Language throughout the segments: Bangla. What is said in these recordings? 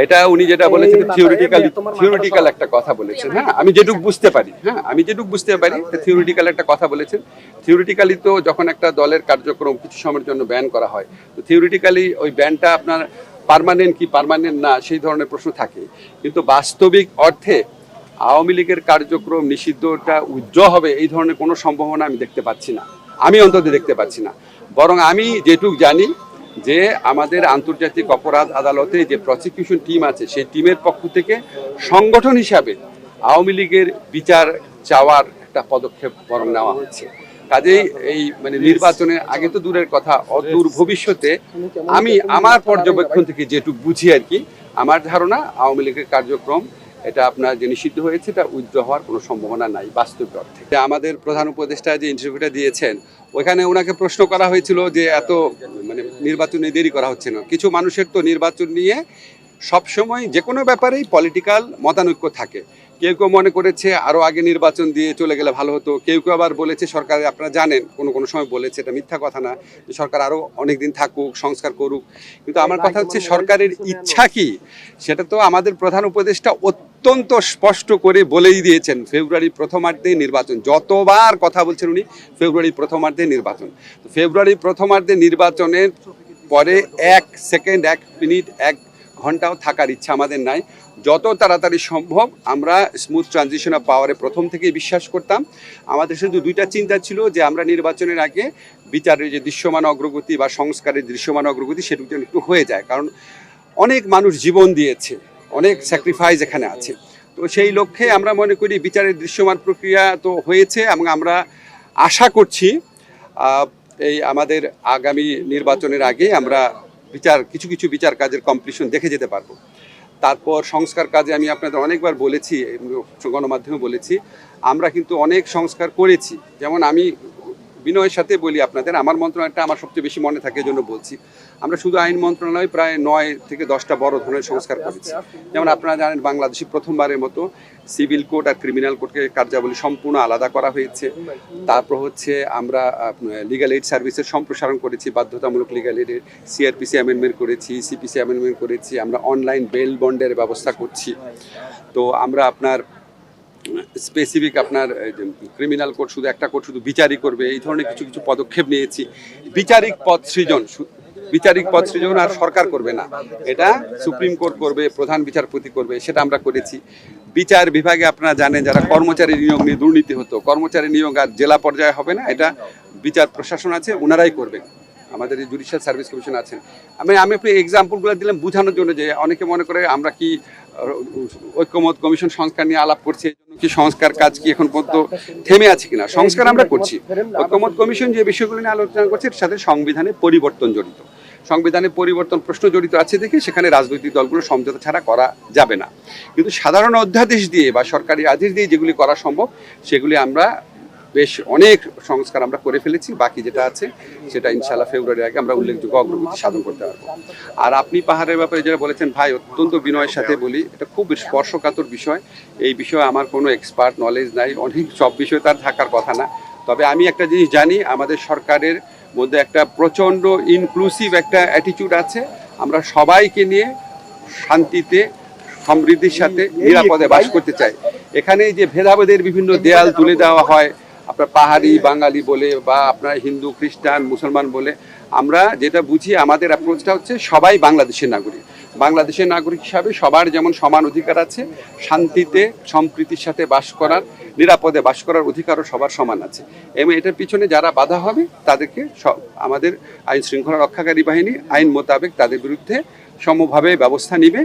এটা উনি যেটা বলেছেন থিওরিটিক্যাল একটা কথা বলেছেন। হ্যাঁ, আমি যেটুকু বুঝতে পারি, থিওরিটিক্যাল একটা কথা বলেছেন। থিওরিটিক্যালি তো যখন একটা দলের কার্যক্রম কিছু সময়ের জন্য ব্যান করা হয়, তো থিওরিটিক্যালি ওই ব্যানটা আপনার পার্মানেন্ট কি পার্মানেন্ট না সেই ধরনের প্রশ্ন থাকে। কিন্তু বাস্তবিক অর্থে আওয়ামী লীগের কার্যক্রম নিষিদ্ধটা উজ্জ্বল হবে এই ধরনের কোনো সম্ভাবনা আমি দেখতে পাচ্ছি না, আমি অন্তত দেখতে পাচ্ছি না। বরং আমি যেটুকু জানি যে আমাদের আন্তর্জাতিক অপরাধ আদালতে যে প্রসিকিউশন টিম আছে সেই টিমের পক্ষ থেকে সংগঠন হিসাবে আওয়ামী লীগের বিচার চাওয়ার একটা পদক্ষেপ বরং নেওয়া হচ্ছে। কাজেই এই মানে নির্বাচনের আগে তো দূরের কথা, অদূর ভবিষ্যতে আমি আমার পর্যবেক্ষণ থেকে যেটুকু বুঝি আর কি, আমার ধারণা আওয়ামী লীগের কার্যক্রম এটা আপনার যে নিষিদ্ধ হয়েছে এটা উজ্জ্বল হওয়ার কোনো সম্ভাবনা নাই বাস্তবিক অর্থে। আমাদের প্রধান উপদেষ্টা যে ইন্টারভিউটা দিয়েছেন ওইখানে ওনাকে প্রশ্ন করা হয়েছিল যে এত মানে নির্বাচনে দেরি করা হচ্ছে না। কিছু মানুষের তো নির্বাচন নিয়ে সবসময় যে কোনো ব্যাপারেই পলিটিক্যাল মতানৈক্য থাকে। কেউ কেউ মনে করেছে আরও আগে নির্বাচন দিয়ে চলে গেলে ভালো হতো, কেউ কেউ আবার বলেছে সরকার, আপনারা জানেন কোনো সময় বলেছে, এটা মিথ্যা কথা না, যে সরকার আরও অনেক দিন থাকুক, সংস্কার করুক। কিন্তু আমার কথা হচ্ছে সরকারের ইচ্ছা কি সেটা তো আমাদের প্রধান উপদেষ্টা অত্যন্ত স্পষ্ট করে বলেই দিয়েছেন। ফেব্রুয়ারি প্রথমার্ধে নির্বাচন, যতবার কথা বলছেন উনি ফেব্রুয়ারি প্রথমার্ধে নির্বাচন। তো ফেব্রুয়ারি প্রথমার্ধে নির্বাচনের পরে 1 সেকেন্ড 1 মিনিট 1 ঘন্টাও থাকার ইচ্ছা আমাদের নাই। যত তাড়াতাড়ি সম্ভব আমরা স্মুথ ট্রানজিশন অফ পাওয়ারে প্রথম থেকেই বিশ্বাস করতাম। আমাদের শুধু দুইটা চিন্তা ছিল যে আমরা নির্বাচনের আগে বিচারের যে দৃশ্যমান অগ্রগতি বা সংস্কারের দৃশ্যমান অগ্রগতি সেটুকু যেন একটু হয়ে যায়, কারণ অনেক মানুষ জীবন দিয়েছে, অনেক স্যাক্রিফাইস এখানে আছে। তো সেই লক্ষ্যে আমরা মনে করি বিচারের দৃশ্যমান প্রক্রিয়া তো হয়েছে এবং আমরা আশা করছি এই আমাদের আগামী নির্বাচনের আগে আমরা কিছু কিছু বিচার কাজের কমপ্লিশন দেখে যেতে পারবো। তারপর সংস্কার কাজে আমি আপনাদের অনেকবার বলেছি, গণমাধ্যমে বলেছি, আমরা কিন্তু অনেক সংস্কার করেছি। যেমন আমি বিনয়ের সাথে বলি আপনাদের, আমার মন্ত্রণালয়টা আমার সবচেয়ে বেশি মনে থাকে এজন্য বলছি, আমরা শুধু আইন মন্ত্রণালয় প্রায় 9 থেকে 10টা বড় ধরনের সংস্কার করেছি। যেমন আপনারা জানেন বাংলাদেশে প্রথমবারের মতো সিভিল কোড আর ক্রিমিনাল কোডকে কার্যাবলী সম্পূর্ণ আলাদা করা হয়েছে। তারপর হচ্ছে আমরা লিগ্যাল এইড সার্ভিসের সম্প্রসারণ করেছি, বাধ্যতামূলক লিগ্যাল এইডের সিআরপিসি অ্যামেন্ডমেন্ট করেছি, সিপিসি অ্যামেন্ডমেন্ট করেছি, আমরা অনলাইন বেল বন্ডের ব্যবস্থা করছি। তো আমরা আপনার স্পেসিফিক আপনার ক্রিমিনাল কোড শুধু একটা কোড শুধু বিচারই করবে, এই ধরনের কিছু কিছু পদক্ষেপ নিয়েছি। বিচারিক পদ সৃজন আর সরকার করবে না, এটা সুপ্রিম কোর্ট করবে, প্রধান বিচারপতি করবে, সেটা আমরা করেছি। বিচার বিভাগে আপনারা জানেন যারা কর্মচারী নিয়োগ নিয়ে দুর্নীতি হতো, কর্মচারী নিয়োগ আর জেলা পর্যায়ে হবে না, এটা বিচার প্রশাসন আছে ওনারাই করবেন, আমাদের এই জুডিশিয়াল সার্ভিস কমিশন আছেন। আমি আপনি এক্সাম্পলগুলো দিলাম বোঝানোর জন্য যে অনেকে মনে করে আমরা কি ঐক্যমত কমিশন সংস্কার নিয়ে আলাপ করছি, এই জন্য কি সংস্কার কাজ কি এখন পর্যন্ত থেমে আছে কিনা? সংস্কার আমরা করছি। ঐক্যমত কমিশন যে বিষয়গুলো নিয়ে আলোচনা করছে এর সাথে সংবিধানে পরিবর্তন জড়িত, সংবিধানে পরিবর্তন প্রশ্ন জড়িত আছে দেখে সেখানে রাজনৈতিক দলগুলো সমঝোতা ছাড়া করা যাবে না। কিন্তু সাধারণ অধ্যাদেশ দিয়ে বা সরকারি আদেশ দিয়ে যেগুলি করা সম্ভব সেগুলি আমরা বেশ অনেক সংস্কার আমরা করে ফেলেছি। বাকি যেটা আছে সেটা ইনশাআল্লাহ ফেব্রুয়ারির আগে আমরা উল্লেখযোগ্য অগ্রগতি সাধন করতে পারবো। আর আপনি পাহাড়ের ব্যাপারে যেটা বলেছেন ভাই, অত্যন্ত বিনয়ের সাথে বলি, এটা খুব স্পর্শকাতর বিষয়। এই বিষয়ে আমার কোনো এক্সপার্ট নলেজ নাই, অনেক সব বিষয় তার থাকার কথা না। তবে আমি একটা জিনিস জানি, আমাদের সরকারের মধ্যে একটা প্রচণ্ড ইনক্লুসিভ একটা অ্যাটিটিউড আছে। আমরা সবাইকে নিয়ে শান্তিতে সমৃদ্ধির সাথে নিরাপদে বাস করতে চাই। এখানে যে ভেদাভেদের বিভিন্ন দেয়াল তুলে দেওয়া হয়, আপনার পাহাড়ি বাঙালি বলে বা আপনার হিন্দু খ্রিস্টান মুসলমান বলে, আমরা যেটা বুঝি আমাদের অ্যাপ্রোচটা হচ্ছে সবাই বাংলাদেশের নাগরিক। বাংলাদেশের নাগরিক হিসাবে সবার যেমন সমান অধিকার আছে, শান্তিতে সম্প্রীতির সাথে বাস করার, নিরাপদে বাস করার অধিকারও সবার সমান আছে। এবং এটার পিছনে যারা বাধা হবে তাদেরকে আমাদের আইন শৃঙ্খলা রক্ষাকারী বাহিনী আইন মোতাবেক তাদের বিরুদ্ধে সমভাবে ব্যবস্থা নিবে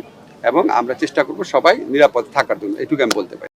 এবং আমরা চেষ্টা করব সবাই নিরাপদ থাকার জন্য। এটুকু আমি বলতে পারি।